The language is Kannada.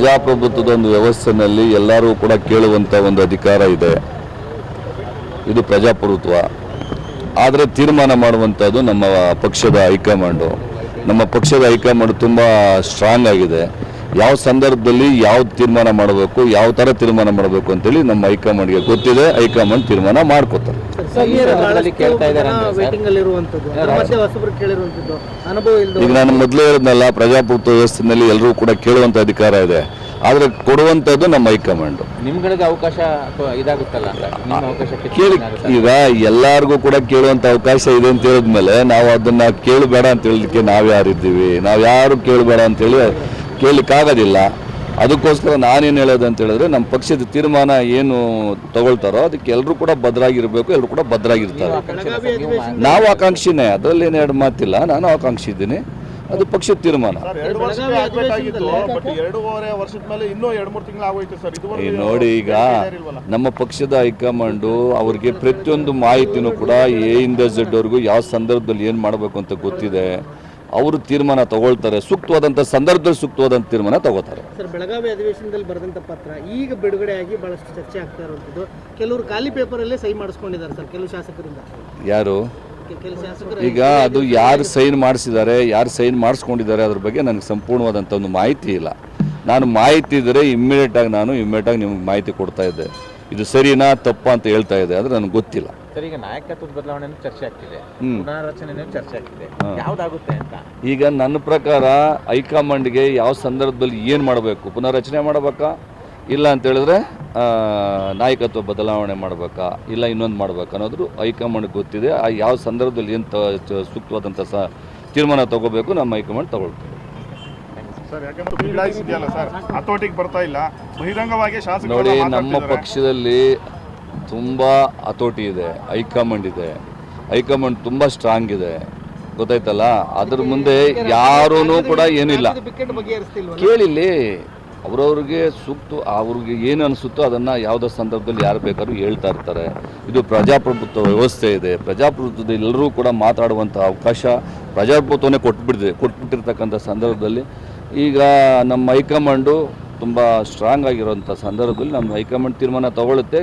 ಪ್ರಜಾಪ್ರಭುತ್ವದ ಒಂದು ವ್ಯವಸ್ಥೆಯಲ್ಲಿ ಎಲ್ಲರೂ ಕೂಡ ಕೇಳುವಂಥ ಒಂದು ಅಧಿಕಾರ ಇದೆ. ಇದು ಪ್ರಜಾಪ್ರಭುತ್ವ. ಆದರೆ ತೀರ್ಮಾನ ಮಾಡುವಂಥದ್ದು ನಮ್ಮ ಪಕ್ಷದ ಹೈಕಮಾಂಡು. ನಮ್ಮ ಪಕ್ಷದ ಹೈಕಮಾಂಡ್ ತುಂಬ ಸ್ಟ್ರಾಂಗ್ ಆಗಿದೆ. ಯಾವ ಸಂದರ್ಭದಲ್ಲಿ ಯಾವ ತೀರ್ಮಾನ ಮಾಡಬೇಕು, ಯಾವ ಥರ ತೀರ್ಮಾನ ಮಾಡಬೇಕು ಅಂತೇಳಿ ನಮ್ಮ ಹೈಕಮಾಂಡ್ಗೆ ಗೊತ್ತಿದೆ. ಹೈಕಮಾಂಡ್ ತೀರ್ಮಾನ ಮಾಡ್ಕೋತಾರೆ. ಈಗ ನಾನು ಮೊದಲೇ ಹೇಳಿದ್ನಲ್ಲ, ಪ್ರಜಾಪ್ರಭುತ್ವ ವ್ಯವಸ್ಥೆಯಲ್ಲಿ ಎಲ್ಲರೂ ಕೂಡ ಕೇಳುವಂಥ ಅಧಿಕಾರ ಇದೆ. ಆದರೆ ಕೊಡುವಂಥದ್ದು ನಮ್ಮ ಹೈಕಮಾಂಡ್. ನಿಮ್ಗಳಿಗೆ ಅವಕಾಶ ಇದಾಗುತ್ತಲ್ಲ ಕೇಳಿ. ಈಗ ಎಲ್ಲರಿಗೂ ಕೂಡ ಕೇಳುವಂಥ ಅವಕಾಶ ಇದೆ ಅಂತ ಹೇಳಿದ್ಮೇಲೆ ನಾವು ಅದನ್ನು ಕೇಳಬೇಡ ಅಂತ ಹೇಳಲಿಕ್ಕೆ ನಾವು ಯಾರಿದ್ದೀವಿ? ನಾವು ಯಾರು ಕೇಳಬೇಡ ಅಂತೇಳಿ ಕೇಳಲಿಕ್ಕಾಗೋದಿಲ್ಲ. ಅದಕ್ಕೋಸ್ಕರ ನಾನೇನು ಹೇಳೋದು ಅಂತ ಹೇಳಿದ್ರೆ, ನಮ್ಮ ಪಕ್ಷದ ತೀರ್ಮಾನ ಏನು ತಗೊಳ್ತಾರೋ ಅದಕ್ಕೆ ಎಲ್ಲರೂ ಕೂಡ ಭದ್ರಾಗಿರಬೇಕು, ಎಲ್ಲರೂ ಕೂಡ ಭದ್ರಾಗಿರ್ತಾರೆ. ನಾವು ಆಕಾಂಕ್ಷಿನೇ, ಅದರಲ್ಲಿ ಏನು ಎರಡು ಮಾತಿಲ್ಲ. ನಾನು ಆಕಾಂಕ್ಷಿ ಇದ್ದೀನಿ. ಅದು ಪಕ್ಷದ ತೀರ್ಮಾನ. ನೋಡಿ, ಈಗ ನಮ್ಮ ಪಕ್ಷದ ಹೈಕಮಾಂಡು ಅವ್ರಿಗೆ ಪ್ರತಿಯೊಂದು ಮಾಹಿತಿನೂ ಕೂಡ ಎಯಿಂದ ಝೆಡ್ ವರೆಗೂ ಯಾವ ಸಂದರ್ಭದಲ್ಲಿ ಏನು ಮಾಡಬೇಕು ಅಂತ ಗೊತ್ತಿದೆ. ಅವರು ತೀರ್ಮಾನ ತಗೊಳ್ತಾರೆ. ಸೂಕ್ತವಾದಂಥ ಸಂದರ್ಭದಲ್ಲಿ ಸೂಕ್ತವಾದಂಥ ತೀರ್ಮಾನ ತಗೋತಾರೆ. ಸರ್, ಬೆಳಗಾವಿ ಅಧಿವೇಶನದಲ್ಲಿ ಬರೆದಂಥ ಪತ್ರ ಈಗ ಬಿಡುಗಡೆಯಾಗಿ ಬಹಳಷ್ಟು ಚರ್ಚೆ ಆಗ್ತಾ ಇರುವಂಥದ್ದು. ಕೆಲವರು ಖಾಲಿ ಪೇಪರಲ್ಲೇ ಸಹಿ ಮಾಡಿಸ್ಕೊಂಡಿದ್ದಾರೆ ಸರ್, ಕೆಲವು ಶಾಸಕರಿಂದ. ಯಾರು? ಈಗ ಅದು ಯಾರು ಸೈನ್ ಮಾಡಿಸಿದ್ದಾರೆ, ಯಾರು ಸೈನ್ ಮಾಡಿಸ್ಕೊಂಡಿದ್ದಾರೆ ಅದ್ರ ಬಗ್ಗೆ ನನಗೆ ಸಂಪೂರ್ಣವಾದಂಥ ಒಂದು ಮಾಹಿತಿ ಇಲ್ಲ. ನಾನು ಮಾಹಿತಿ ಇದ್ದರೆ ಇಮ್ಮಿಡಿಯೇಟಾಗಿ ನಿಮಗೆ ಮಾಹಿತಿ ಕೊಡ್ತಾ ಇದ್ದೆ. ಇದು ಸರಿನಾ ತಪ್ಪಾ ಅಂತ ಹೇಳ್ತಾ ಇದೆ, ಆದರೆ ನನಗೆ ಗೊತ್ತಿಲ್ಲ. ಸರ್, ಈಗ ನಾಯಕತ್ವದ ಬದಲಾವಣೆ ಚರ್ಚೆ ಆಗ್ತಿದೆ, ಪುನರ್ರಚನೆ ಚರ್ಚೆ ಆಗ್ತಿದೆ, ಯಾವ್ದಾಗುತ್ತೆ ಅಂತ. ಈಗ ನನ್ನ ಪ್ರಕಾರ ಹೈಕಮಾಂಡ್ಗೆ ಯಾವ ಸಂದರ್ಭದಲ್ಲಿ ಏನು ಮಾಡಬೇಕು, ಪುನರ್ರಚನೆ ಮಾಡಬೇಕಾ, ಇಲ್ಲ ಅಂತ ಹೇಳಿದ್ರೆ ನಾಯಕತ್ವ ಬದಲಾವಣೆ ಮಾಡಬೇಕಾ, ಇಲ್ಲ ಇನ್ನೊಂದು ಮಾಡಬೇಕಾ ಅನ್ನೋದು ಹೈಕಮಾಂಡ್ಗೆ ಗೊತ್ತಿದೆ. ಆ ಯಾವ ಸಂದರ್ಭದಲ್ಲಿ ಏನು ಸೂಕ್ತವಾದಂಥ ತೀರ್ಮಾನ ತಗೋಬೇಕು ನಮ್ಮ ಹೈಕಮಾಂಡ್ ತಗೊಳ್ತೀವಿ. ನೋಡಿ, ನಮ್ಮ ಪಕ್ಷದಲ್ಲಿ ತುಂಬ ಹತೋಟಿ ಇದೆ, ಹೈಕಮಾಂಡ್ ಇದೆ. ಹೈಕಮಾಂಡ್ ತುಂಬ ಸ್ಟ್ರಾಂಗ್ ಇದೆ, ಗೊತ್ತಾಯ್ತಲ್ಲ. ಅದ್ರ ಮುಂದೆ ಯಾರೂ ಕೂಡ ಏನಿಲ್ಲ. ಕೇಳಿಲ್ಲಿ, ಅವ್ರವ್ರಿಗೆ ಅವ್ರಿಗೆ ಏನು ಅನಿಸುತ್ತೋ ಅದನ್ನು ಯಾವುದೋ ಸಂದರ್ಭದಲ್ಲಿ ಯಾರು ಬೇಕಾದ್ರೂ ಹೇಳ್ತಾ ಇರ್ತಾರೆ. ಇದು ಪ್ರಜಾಪ್ರಭುತ್ವ ವ್ಯವಸ್ಥೆ ಇದೆ. ಪ್ರಜಾಪ್ರಭುತ್ವದಲ್ಲಿ ಎಲ್ಲರೂ ಕೂಡ ಮಾತಾಡುವಂಥ ಅವಕಾಶ ಪ್ರಜಾಪ್ರಭುತ್ವನೇ ಕೊಟ್ಬಿಟ್ಟಿರ್ತಕ್ಕಂಥ ಸಂದರ್ಭದಲ್ಲಿ ಈಗ ನಮ್ಮ ಹೈಕಮಾಂಡು ತುಂಬ ಸ್ಟ್ರಾಂಗ್ ಆಗಿರೋಂಥ ಸಂದರ್ಭದಲ್ಲಿ ನಮ್ಮ ಹೈಕಮಾಂಡ್ ತೀರ್ಮಾನ ತಗೊಳುತ್ತೆ.